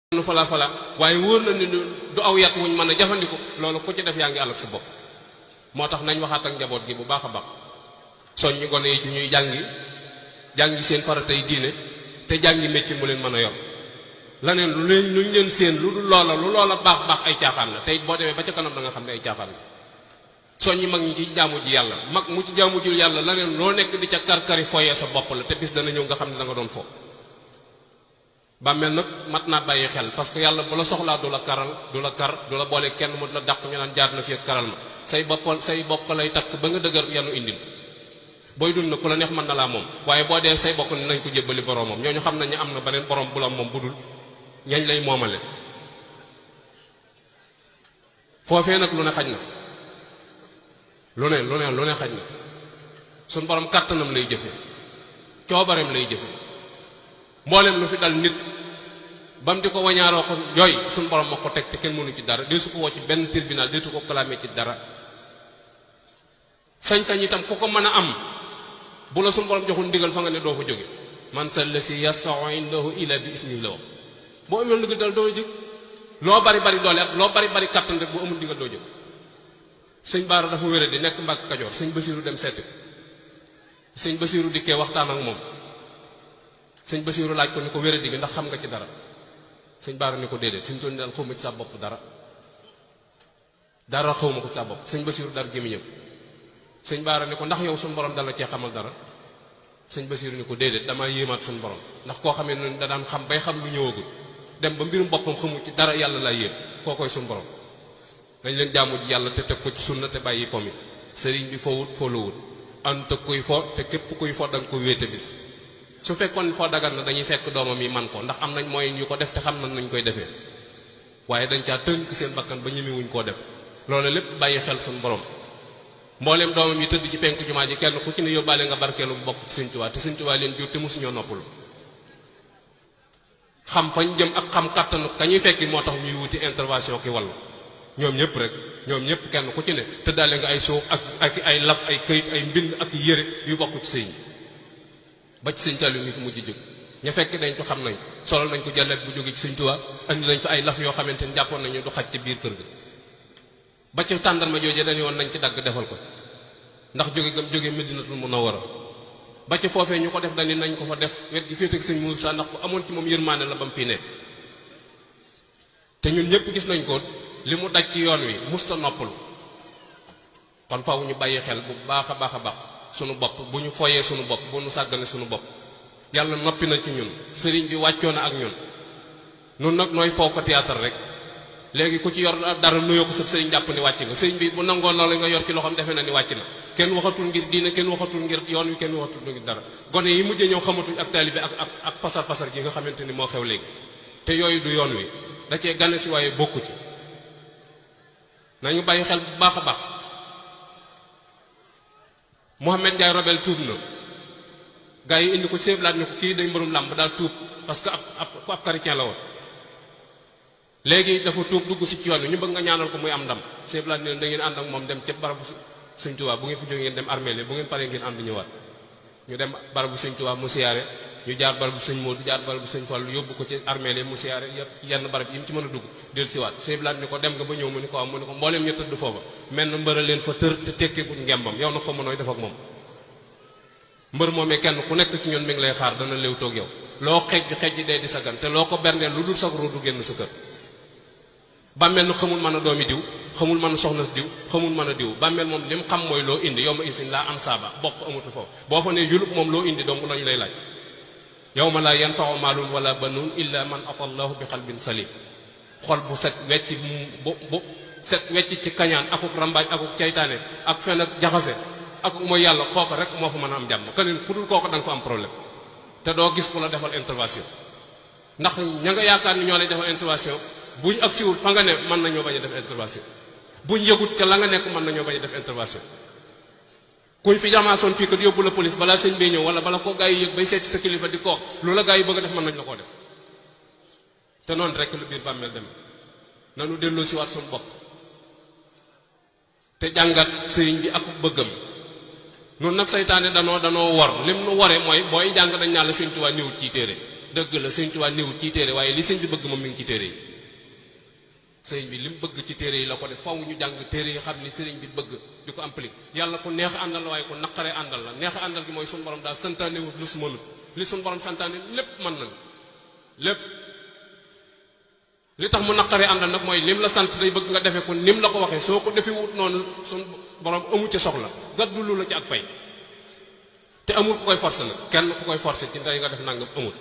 nu fala waaye wóor na ni du aw yat wuñ mën a jafandiku loolu ku ci def yaa ngi àll ak sa bopp. moo tax nañ waxaat ak njaboot gi bu baax a baax soññi gone yi ci ñuy jàngi seen faratay diine te jàngi métier mu leen mën a yor laneen luñ leen seen lu dul loola lu loola baax ay caaxaan la tey boo demee ba ca kanam da nga xam ne ay caaxaan la. soññi mag ñi ci jaamu ji yàlla mag mu ci jaamu ji yàlla laneen loo nekk di ca kar-kari foyee sa bopp la te bis dana ñëw nga xam ne da nga doon fo. bàmmeel nag mat naa bàyyi xel parce que yàlla bu la soxlaa du la karal du la kar du la boole kenn mu la dàq ñu naan jaar na fi ak karal ma say bopp lay takk ba nga dëgër yanu indil booy dund na ku la neex mën na laa moom waaye boo dee say bokk ni nañ ko jébbali boroomam ñooñu xam nañ ne am na beneen borom bu la moom budul ñañ lay moomale. foofee nag lu ne xaj na fa lu ne xaj na fa suñ borom kàttanam lay jëfe coobareem lay jëfe mboolem lu fi dal nit ba mu di ko wañaaroo ko jooy suñu borom moo ko teg te kenn mënu ci dara deesu ko woo ci benn tribunal deetu ko clamé ci dara sañ-sañ itam ku ko mën a am bu la suñu borom joxul ndigal fa nga ne doo fa jóge man sa la si yasfa'u indahu illa bi isnihi la wax boo amee ndigal dal doo jóg loo bari doole ak loo bari kattan rek boo amul ndigal doo jóg. sëñ Baara dafa wéré di nekk Mbàkke Kajoor sëñ Basiiru dem seeti sëñ Basiiru dikkee waxtaan ak moom sëñ Basiiru laaj ko ni ko wéradi gi ndax xam nga ci dara sëñ Baara ni ko déedéet fi mu toll nii daal xawma ci sa bopp dara xawma ko ci sa bopp sëñ Basiiru dar gémmiñam sëñ Baara ni ko ndax yow suñu borom dala cee xamal dara sëñ Basiiru ni ko déedéet damaa yéemaat suñu borom ndax koo xamee ne da daan xam bay xam lu ñëwagul dem ba mbirum boppam xamu ci dara yàlla laa yéem koo koy suñu borom. dañ leen jaamu ji yàlla te teg ko ci sunna te bàyyi ko mi sëriñ bi fowut folowut ant kuy fo te képp kuy fo da nga ko wéete bis su fekkoon foo dagan na dañuy fekk doomam yi man ko ndax am nañ mooy yu ko def te xam nañ koy defee waaye dañ caa tënk seen bakkan ba ñemewuñ koo def loolu lépp bàyyi xel suñu borom mbooleem doomam yi tëdd ci penku jumaa ji kenn ku ci ne yóbbaale nga barkeelu bu bokk ci Sëñ Tuubaa te Sëñ Tuubaa leen jur te mosuñoo noppalu xam fañ jëm ak xam kattanu ka ñuy fekki moo tax ñuy wuti intervention ki wàllu ñoom ñëpp kenn ku ci ne tëddaale nga ay suuf ak ay laf ay këyit ay mbind ak yére yu bokk ci sëñ ba ci sëñ Saliou mi fi mujj jóg ña fekk dañ ko xam nañ ko solal nañ ko jàllet bu jóge ci Sëñ Tuubaa andi nañ fa ay laf yoo xamante ni jàppoon nañu du xaj ci biir kër ga ba ci tàndarma jooje dañu woon nañ ci dagg defal ko ndax jóge Medinatul Munawwara ba ci foofee ñu ko def dañu nañ ko fa def wet gi féete ak sëñ Muusaa ndax ko amoon ci moom yërmaane la ba mu fii ne te ñun ñëpp gis nañ ko li mu daj ci yoon wi musta noppalu kon faaw ñu bàyyi xel bu baax a baax sunu bopp bu ñu foyee sunu bopp bu ñu sàggane sunu bopp yàlla noppi na ci ñun sëriñ bi wàccoo na ak ñun nun nag nooy foo ko théâtre rek léegi ku ci yor dara nuyoo ko sëb sëriñ jàpp ni wàcc nga sëriñ bi bu nangoo loolu nga yor ci loxoom defe na ni wàcc na kenn waxatul ngir diine kenn waxatul ngir yoon wi kenn waxatul ngir dara gone yi mujjee ñëw xamatuñ ak taalibe ak pasar gi nga xamante ni moo xew léegi te yooyu du yoon wi da cee gane si waaye bokku ci nañu bàyyi xel bu baax a baax Mouhamed Ndiaye Robel tuub na gaa yi indi ko seeblaat ni ko kii day mbërum làmb daal tuub parce que ab chrétien la woon léegi dafa tuub dugg si ci yoon wi ñu bëgg nga ñaanal ko muy am ndam seeblaat ni da ngeen ànd ak moom dem ca barabu Sëñ Tuubaa bu ngeen fi jógee ngeen dem armée bu ngeen paree ngeen ànd ñëwaat ñu dem barabu Sëñ Tuubaa mu siyaare ñu jaar barabu Sëñ Moodu jaar barabu Sëñ Fallu yóbbu ko ci armée mu siyaare yëpp ci yenn barab yi mu ci mën a dugg del siwaat seeblaat ni ko dem nga ba ñëw mu ni ko am mu ni ko mbooleem ñu tëdd foofa mel na mbëra leen fa tër te tekkeekuñ ngembam yow na ko mënooy def ak moom mbër moomee kenn ku nekk ci ñun mi ngi lay xaar dana léew toog yow loo xejj dee di sagan te loo ko berndeel lu dul sag ru du génn sa kër bàmmeel na xamul mën a doomi diw xamul mën a soxna si diw xamul mën a diw bàmmeel moom li mu xam mooy loo indi yow ma isin laa am saaba bokk amatu foofu boo fa ne yulub moom loo indi donc lañu lay laaj yawma laa yanfa'u maalun wala banuun illa man ata allahu bi qalbin salim xol bu set wecc bu set wecc ci kañaan akuk rambaaj akuk caytaane ak fen ak jaxase akuk mooy yàlla kooku rek moo fa mën a am jàmm keneen ku dul kooku da nga fa am problème te doo gis ku la defal intervention ndax ña nga yaakaar ni ñoo lay defal intervention buñ ak siwul fa nga ne mën nañoo bañ a def intervention buñ yëgut ca la nga nekk mën nañoo bañ a def intervention kuñ fi jamaasoon fii kat yóbbu la police balaa sëñ bee ñëw wala bala ko gaa yi yëg bay seet ci sa kilifa di ko wax lu la gaa yi bëgg a def mën nañ la koo def te noonu rek lu biir bàmmeel dem nanu delloo si waat suñu bopp te jàngat sëriñ bi ak bëggam nun nag saytaane danoo wor lim nu wore mooy booy jàng dañ naa la Sëñ Tuubaa néewut ci téere dëgg la sëñ Tuubaa néewut ci téere waaye li sëñ bi bëgg moom mi ngi ci téere yi sëñ bi li mu bëgg ci téere yi la ko def faw ñu jàng téere yi xam ni sëriñ bi bëgg di ko appliquer yàlla ku neex àndal la waaye ku naqaree àndal la neex àndal gi mooy suñu borom daal santaane wut lu su mënut li suñu borom santaane lépp mën nañ lépp li tax mu naqaree àndal nag mooy lim la sant day bëgg nga defe ko nim la ko waxee soo ko defee wut noonu suñu borom amu ci soxla gàddu lu la ci ak pay te amul ku koy forcer nag kenn ku koy forcer ci tey nga def nangam amul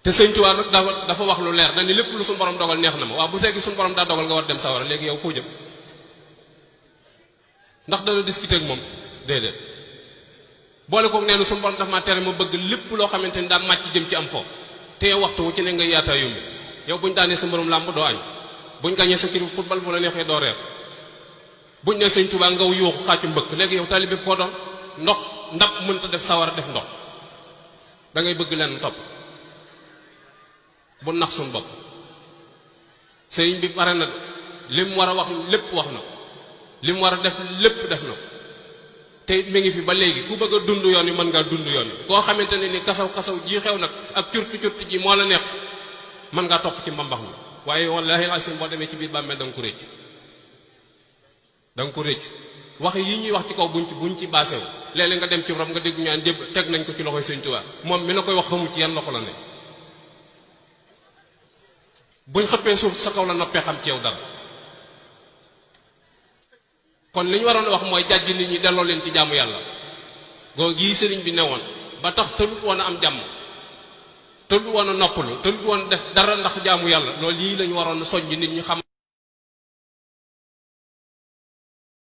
te sëñ Tuubaa nag dafa wax lu leer dañ ni lépp lu suñu borom dogal neex na ma waaw bu fekkee suñu borom daa dogal nga war dem sawara léegi yow foo jëm ndax dana discuter ak moom déedéet boole kook nee na suñu borom daf maa tere ma bëgg lépp loo xamante ni daa màcc jëm ci am fo te yow waxtu wu ci ne nga yaataa yumbi yow buñ daanee sa mbërum làmb doo añ buñ gañee sa kii football bu la neexee doo reer buñ ne sëñ Tuubaa ngaw yuuxu xàccu mbëkk léegi yow taalibe koo doon ndox ndab mënta def sawara def ndox da ngay bëgg leen topp bu nax suñ bopp sëriñ bi pare na li mu war a wax lépp wax na li mu war a def lépp def na te mi ngi fi ba léegi ku bëgg a dund yoon yi mën ngaa dund yoon yi koo xamante ne ni kasaw ji xew nag ak curti ji moo la neex mën ngaa topp ci mbambax mi waaye wallaahi asim boo demee ci biir bàmmeel da nga ko réccu da nga ko réccu wax yi ñuy wax ci kaw buñ ci baasew léeg-léeg nga dem ci rob nga dégg ñaan débb teg nañ ko ci loxoy sëñ Tuubaa moom mi la koy wax xamul ci yan loxo la ne buñ xëppee suuf sa kaw la noppee xam ci yow dara kon li ñu waroon a wax mooy jàjj nit ñi delloo leen ci jaamu yàlla goo gii sëriñ bi newoon ba tax tëlut woon a am jàmm tëlut woon a noppalu tëlut woon a def dara ndax jaamu yàlla loolu lii lañu waroon a soññ nit ñi xam